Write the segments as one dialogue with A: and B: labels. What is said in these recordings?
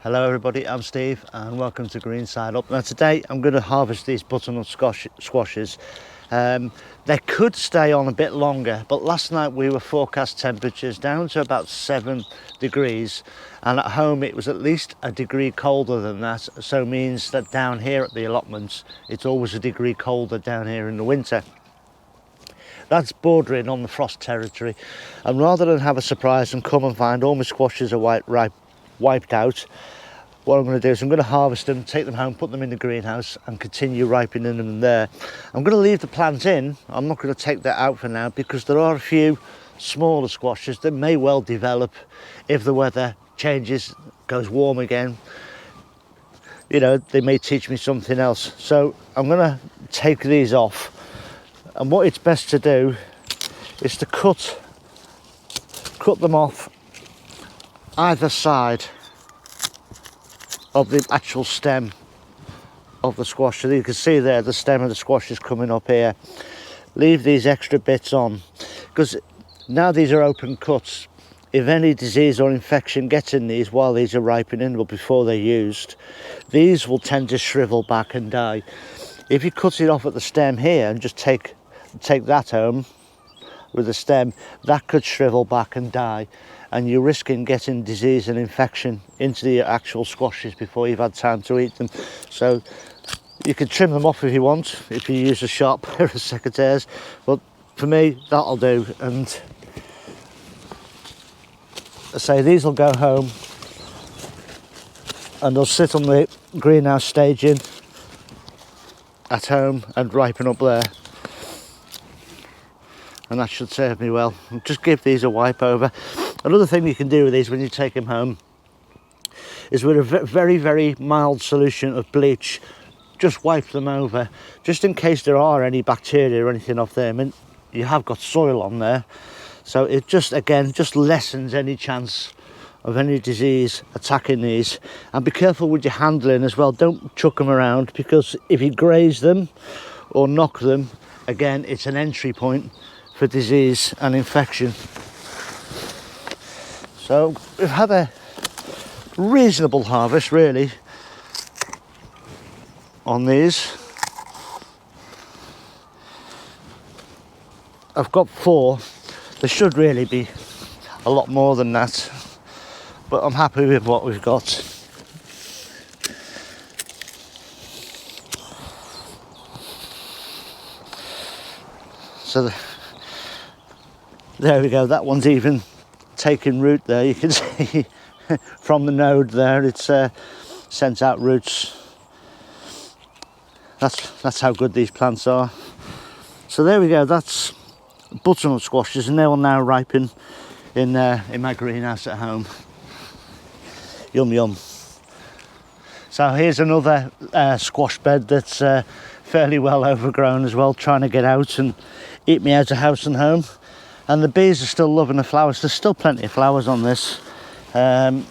A: Hello everybody, I'm Steve and welcome to Green Side Up. Now today I'm going to harvest these butternut squashes. They could stay on a bit longer, but last night we were forecast temperatures down to about 7 degrees, and at home it was at least a degree colder than that, so means that down here at the allotments it's always a degree colder down here in the winter. That's bordering on the frost territory, and rather than have a surprise and come and find all my squashes are wiped out, what I'm going to do is I'm going to harvest them, take them home, put them in the greenhouse and continue ripening them there. I'm going to leave the plant in. I'm not going to take that out for now because there are a few smaller squashes that may well develop if the weather changes, goes warm again. You know, they may teach me something else. So I'm going to take these off, and what it's best to do is to cut them off either side of the actual stem of the squash. So you can see there the stem of the squash is coming up here. Leave these extra bits on because now these are open cuts. If any disease or infection gets in these while these are ripening or before they're used, these will tend to shrivel back and die. If you cut it off at the stem here and just take that home with the stem, that could shrivel back and die, and you're risking getting disease and infection into the actual squashes before you've had time to eat them. So you can trim them off if you want, if you use a sharp pair of secateurs, but for me that'll do. And I say these will go home and they'll sit on the greenhouse staging at home and ripen up there, and that should serve me well. Just give these a wipe over. Another thing you can do with these when you take them home is with a very, very mild solution of bleach, just wipe them over, just in case there are any bacteria or anything off there. I mean, you have got soil on there, so it just, again, just lessens any chance of any disease attacking these. And be careful with your handling as well. Don't chuck them around, because if you graze them or knock them, again, it's an entry point for disease and infection. So we've had a reasonable harvest really on these. I've got 4. There should really be a lot more than that, but I'm happy with what we've got. So there we go, that one's even taking root there. You can see from the node there it's sent out roots. That's how good these plants are. So there we go, that's butternut squashes, and they will now ripen in my greenhouse at home. Yum yum. So here's another squash bed that's fairly well overgrown as well, trying to get out and eat me out of house and home. And the bees are still loving the flowers. There's still plenty of flowers on this. But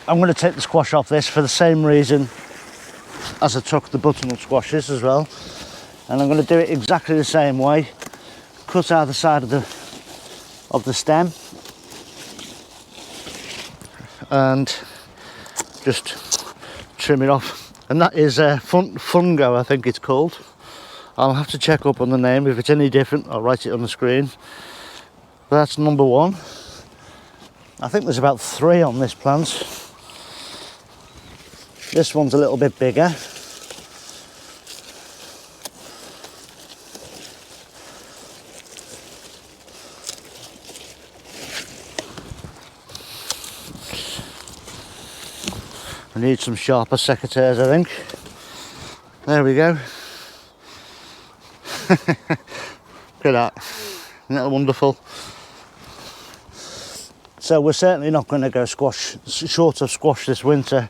A: I'm going to take the squash off this for the same reason as I took the butternut squashes as well. And I'm going to do it exactly the same way. Cut either side of the stem and just trim it off. And that is fungo, I think it's called. I'll have to check up on the name. If it's any different, I'll write it on the screen. But that's number 1. I think there's about 3 on this plant. This one's a little bit bigger. I need some sharper secateurs, I think. There we go. Look at that. Isn't that wonderful? So we're certainly not going to go short of squash this winter,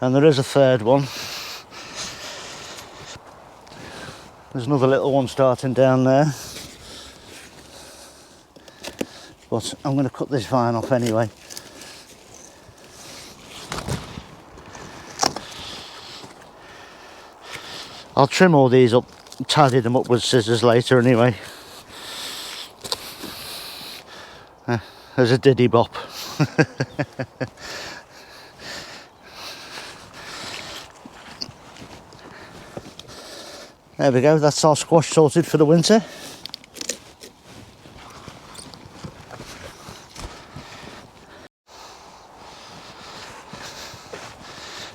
A: and there is a third one. There's another little one starting down there, but I'm going to cut this vine off anyway. I'll trim all these up, tidy them up with scissors later anyway. There's a diddy bop. There we go, that's our squash sorted for the winter.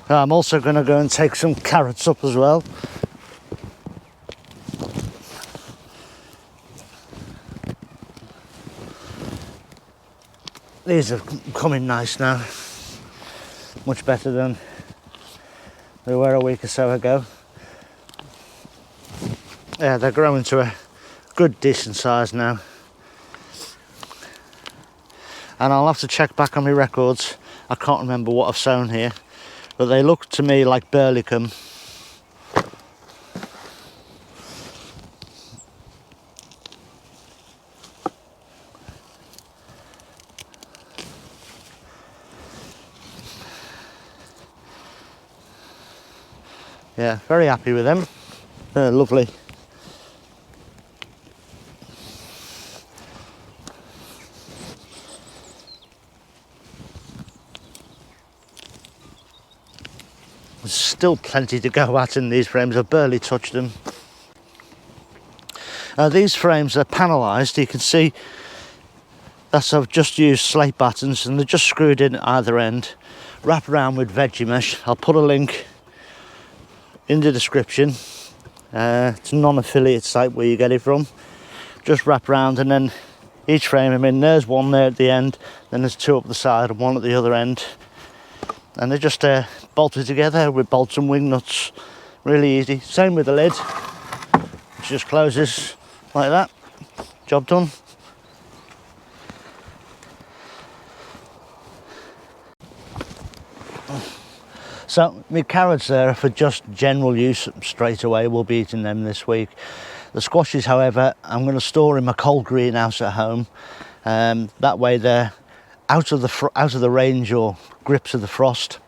A: I'm also going to go and take some carrots up as well. These are coming nice now, much better than they were a week or so ago. Yeah, they're growing to a good decent size now, and I'll have to check back on my records. I can't remember what I've sown here, but they look to me like burlicum. Yeah, very happy with them. They're lovely. There's still plenty to go at in these frames. I've barely touched them. These frames are panelised. You can see that I've just used slate battens and they're just screwed in at either end. Wrap around with veggie mesh. I'll put a link in the description. It's a non-affiliate site where you get it from. Just wrap around, and then each frame, I mean, there's one there at the end, then there's two up the side and one at the other end, and they're just bolted together with bolts and wing nuts. Really easy. Same with the lid, which just closes like that. Job done. So my carrots there are for just general use straight away. We'll be eating them this week. The squashes, however, I'm going to store in my cold greenhouse at home. That way they're out of the range or grips of the frost,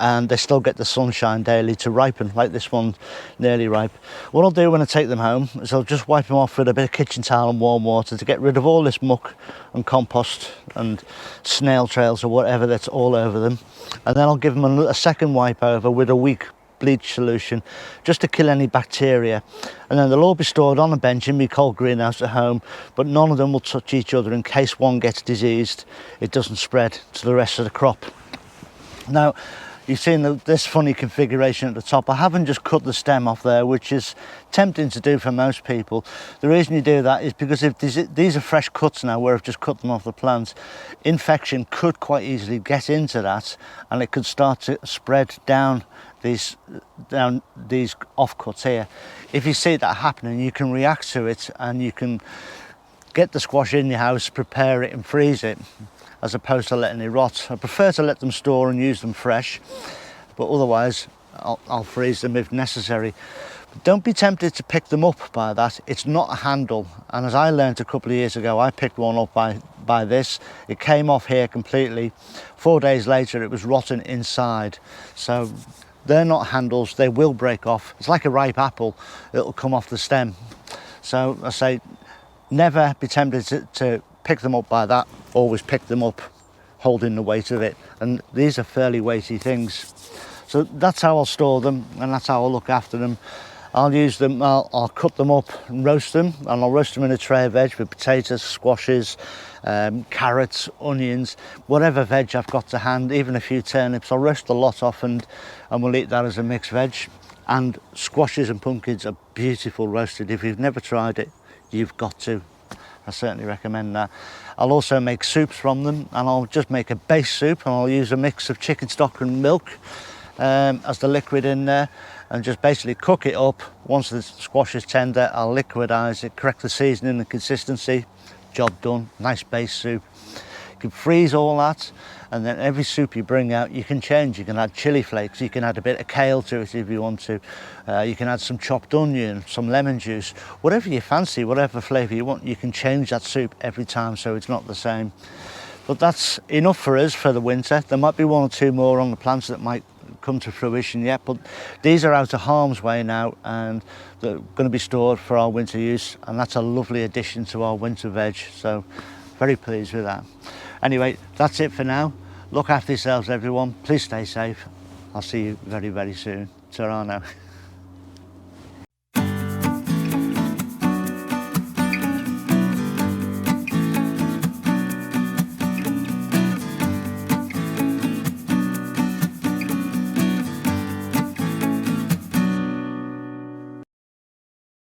A: and they still get the sunshine daily to ripen, like this one, nearly ripe. What I'll do when I take them home is I'll just wipe them off with a bit of kitchen towel and warm water to get rid of all this muck and compost and snail trails or whatever that's all over them. And then I'll give them a second wipe over with a weak bleach solution just to kill any bacteria, and then they'll all be stored on a bench in my cold greenhouse at home, but none of them will touch each other in case one gets diseased. It doesn't spread to the rest of the crop. Now, you've seen this funny configuration at the top. I haven't just cut the stem off there, which is tempting to do for most people. The reason you do that is because if these are fresh cuts now where I've just cut them off the plants, infection could quite easily get into that, and it could start to spread down these offcuts here. If you see that happening, you can react to it and you can get the squash in your house, prepare it and freeze it, as opposed to letting it rot. I prefer to let them store and use them fresh, but otherwise I'll freeze them if necessary. But don't be tempted to pick them up by that. It's not a handle, and as I learned a couple of years ago, I picked one up by this. It came off here completely. 4 days later it was rotten inside. So they're not handles, they will break off. It's like a ripe apple, it'll come off the stem. So I say, never be tempted to pick them up by that. Always pick them up holding the weight of it, and these are fairly weighty things. So that's how I'll store them, and that's how I'll look after them. I'll use them, I'll cut them up and roast them, and I'll roast them in a tray of veg with potatoes, squashes, carrots, onions, whatever veg I've got to hand, even a few turnips. I'll roast the lot off and we'll eat that as a mixed veg. And squashes and pumpkins are beautiful roasted. If you've never tried it, you've got to. I certainly recommend that. I'll also make soups from them, and I'll just make a base soup, and I'll use a mix of chicken stock and milk as the liquid in there, and just basically cook it up. Once the squash is tender, I'll liquidize it, correct the seasoning and consistency. Job done. Nice base soup. You can freeze all that, and then every soup you bring out you can change. You can add chili flakes, you can add a bit of kale to it if you want to, you can add some chopped onion, some lemon juice, whatever you fancy, whatever flavour you want. You can change that soup every time so it's not the same. But that's enough for us for the winter. There might be one or two more on the plants that might come to fruition yet, but these are out of harm's way now and they're going to be stored for our winter use, and that's a lovely addition to our winter veg, so very pleased with that. Anyway, that's it for now. Look after yourselves, everyone. Please stay safe. I'll see you very, very soon. Ta-ra now.